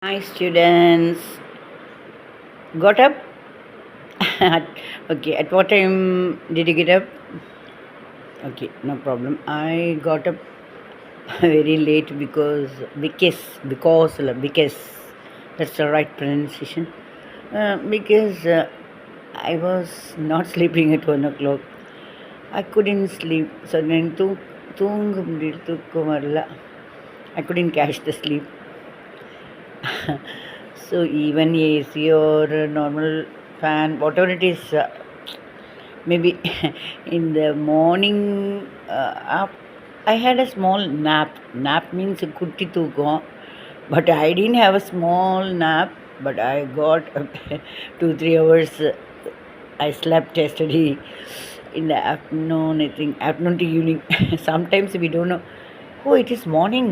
Hi students, got up? Okay, at what time did you get up? Okay, no problem. I got up very late because that's the right pronunciation. Because I was not sleeping at 1 o'clock. I couldn't sleep. So then தூங்க வரல. I couldn't catch the sleep. So even AC or a normal fan, whatever it is, maybe in the morning, I had a small nap. Nap means kutti தூக்கம். But I didn't have a small nap, but I got 2-3 hours. I slept yesterday in the afternoon, I think, afternoon to evening. Sometimes we don't know, oh, it is morning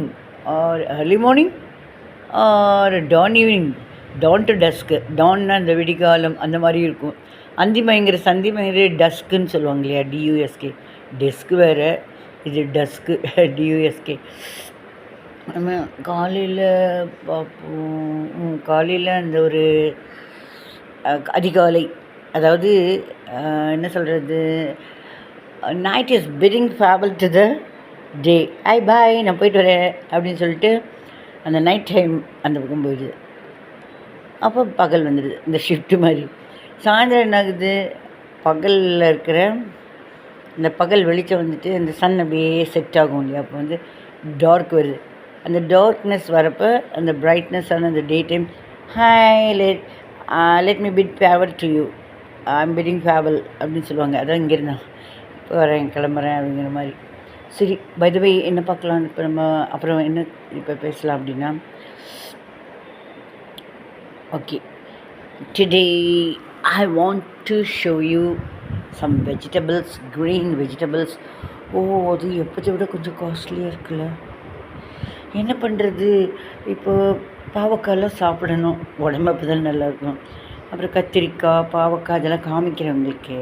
or early morning or dawn evening. Dawn to dusk. Dawn அந்த விடிகாலம் அந்த மாதிரி இருக்கும். அந்திமயங்கிற சந்திமயங்கிற டஸ்க்குன்னு சொல்லுவாங்க இல்லையா, டியூஎஸ்கே. டெஸ்க்கு வேறு, இது டஸ்க்கு, டியூஎஸ்கே. நம்ம காலையில் பார்ப்போம். காலையில் அந்த ஒரு அதிகாலை, அதாவது என்ன சொல்கிறது, night is bidding farewell to the day. I bye, நான் போயிட்டு வரேன் அப்படின்னு சொல்லிட்டு அந்த நைட் டைம் அந்த பக்கம் போயிடுது. அப்போ பகல் வந்துடுது, இந்த ஷிஃப்ட்டு மாதிரி. சாயந்தரம் என்ன ஆகுது, பகலில் இருக்கிற இந்த பகல் வெளிச்சம் வந்துட்டு அந்த சன் அப்படியே செட் ஆகும் இல்லையா, அப்போ வந்து டார்க் வருது. அந்த டார்க்னஸ் வரப்போ அந்த பிரைட்னஸான அந்த day time, hi let me bid farewell to you, I'm bidding farewell அப்படின்னு சொல்லுவாங்க. அதான் இங்கேருந்தா இப்போ வரேன், கிளம்புறேன் அப்படிங்கிற மாதிரி. சரி, பை த வே என்ன பார்க்கலாம் இப்போ நம்ம, அப்புறம் என்ன இப்போ பேசலாம் அப்படின்னா, okay, today I want to show you some vegetables, green vegetables. அது எப்போதை விட கொஞ்சம் காஸ்ட்லியாக இருக்குல்ல, என்ன பண்ணுறது. இப்போ பாவக்காயெல்லாம் சாப்பிடணும், உடம்பு அப்போ தான் நல்லாயிருக்கும். அப்புறம் கத்திரிக்காய், பாவக்காய் அதெல்லாம் காமிக்கிறேன் உங்களுக்கு.